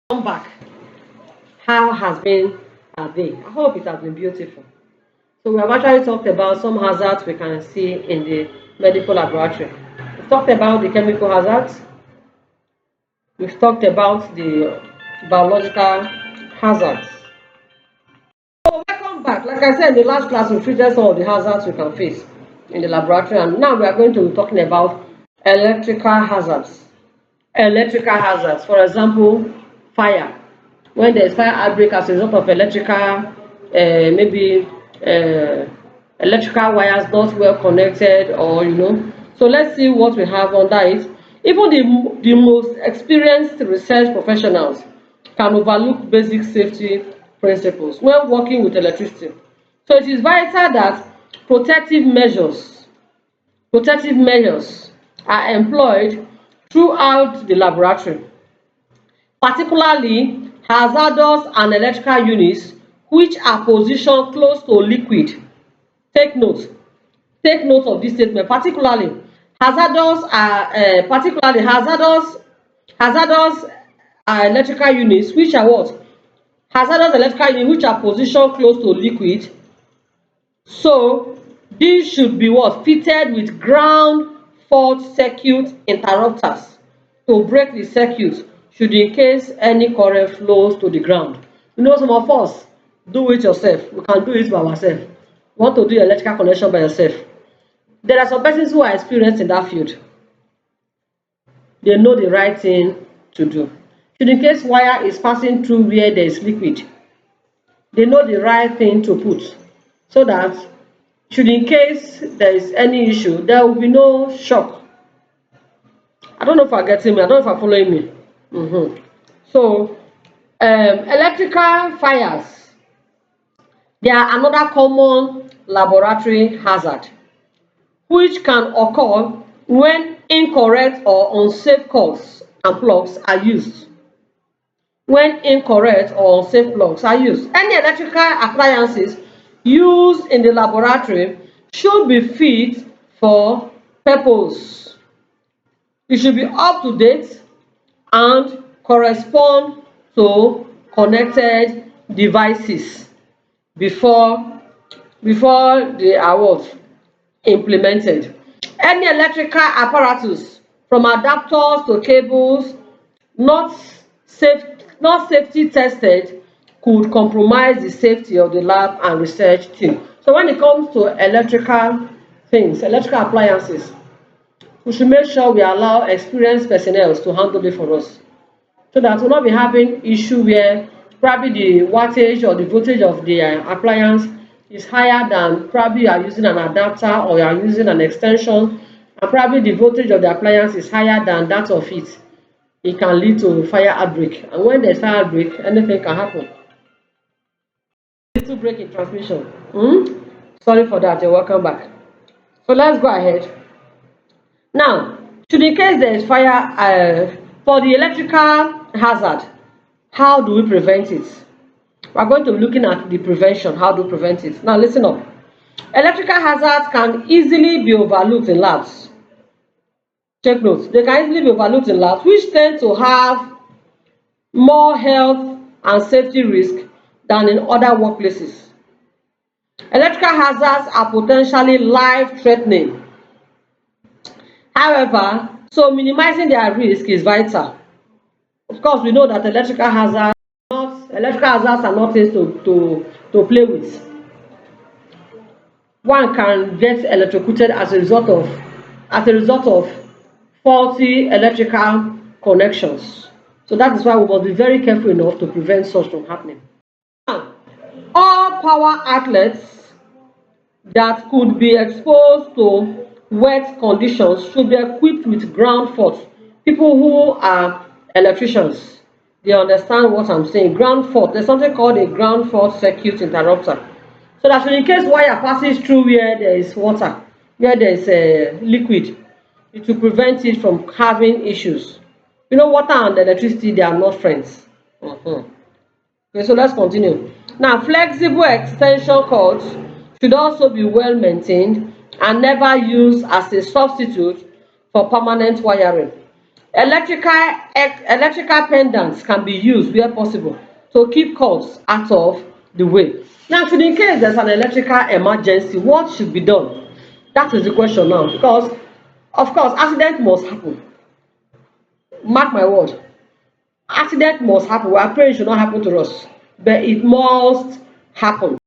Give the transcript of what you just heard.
Come back. How has been our day? I hope it has been beautiful. So we have actually talked about some hazards we can see in the medical laboratory. We've talked about the chemical hazards. We've talked about the biological hazards. So welcome back. Like I said in the last class, we treated some of the hazards we can face in the laboratory, and now we are going to be talking about electrical hazards. Electrical hazards, for example, fire. When there is fire outbreak as a result of maybe electrical wires not well connected, or So let's see what we have under it. Even the most experienced research professionals can overlook basic safety principles when working with electricity. So it is vital that protective measures are employed throughout the laboratory, particularly hazardous and electrical units which are positioned close to liquid. Take note. Take note of this statement. Hazardous electrical units which are what? Hazardous electrical units which are positioned close to liquid. So these should be what? Fitted with ground fault circuit interrupters to break the circuit should in case any current flows to the ground. Some of us do it yourself. We can do it by ourselves. You want to do your electrical connection by yourself. There are some persons who are experienced in that field. They know the right thing to do. Should in case wire is passing through where there is liquid, they know the right thing to put, so that should in case there is any issue, there will be no shock. I don't know if you're getting me. I don't know if you're following me. So electrical fires, they are another common laboratory hazard which can occur when incorrect or unsafe cords and plugs are used. Any electrical appliances used in the laboratory should be fit for purpose. It should be up to date and correspond to connected devices before they are what? Implemented. Any electrical apparatus from adapters to cables not safety tested could compromise the safety of the lab and research team. So when it comes to electrical appliances, we should make sure we allow experienced personnel to handle it for us, so that we'll not be having issue where probably the wattage or the voltage of the appliance is higher than, probably you are using an adapter or you are using an extension, and probably the voltage of the appliance is higher than that of it. It can lead to fire outbreak, and when there's fire outbreak, anything can happen. Little break in transmission. Sorry for that. You're welcome back. So let's go ahead. Now, should in case there is fire, for the electrical hazard, how do we prevent it? We're going to be looking at the prevention. How do we prevent it? Now listen up. Electrical hazards can easily be overlooked in labs. Take note. They can easily be overlooked in labs, which tend to have more health and safety risk than in other workplaces. Electrical hazards are potentially life-threatening. However, so minimizing their risk is vital. Of course, we know that electrical hazards are not things to play with. One can get electrocuted as a result of faulty electrical connections. So that is why we must be very careful enough to prevent such from happening. Now, all power outlets that could be exposed to wet conditions should be equipped with ground fault. People who are electricians, they understand what I'm saying. Ground fault, there's something called a ground fault circuit interrupter. So that in case wire passes through where there is water, where there is a liquid, it will prevent it from having issues. Water and electricity, they are not friends. Okay, so let's continue. Now, flexible extension cords should also be well maintained and never used as a substitute for permanent wiring. Electrical pendants can be used where possible to keep cords out of the way. Now, in case there's an electrical emergency, what should be done? That is the question now, because of course accident must happen. Mark my word, accident must happen. We are praying it should not happen to us, but it must happen.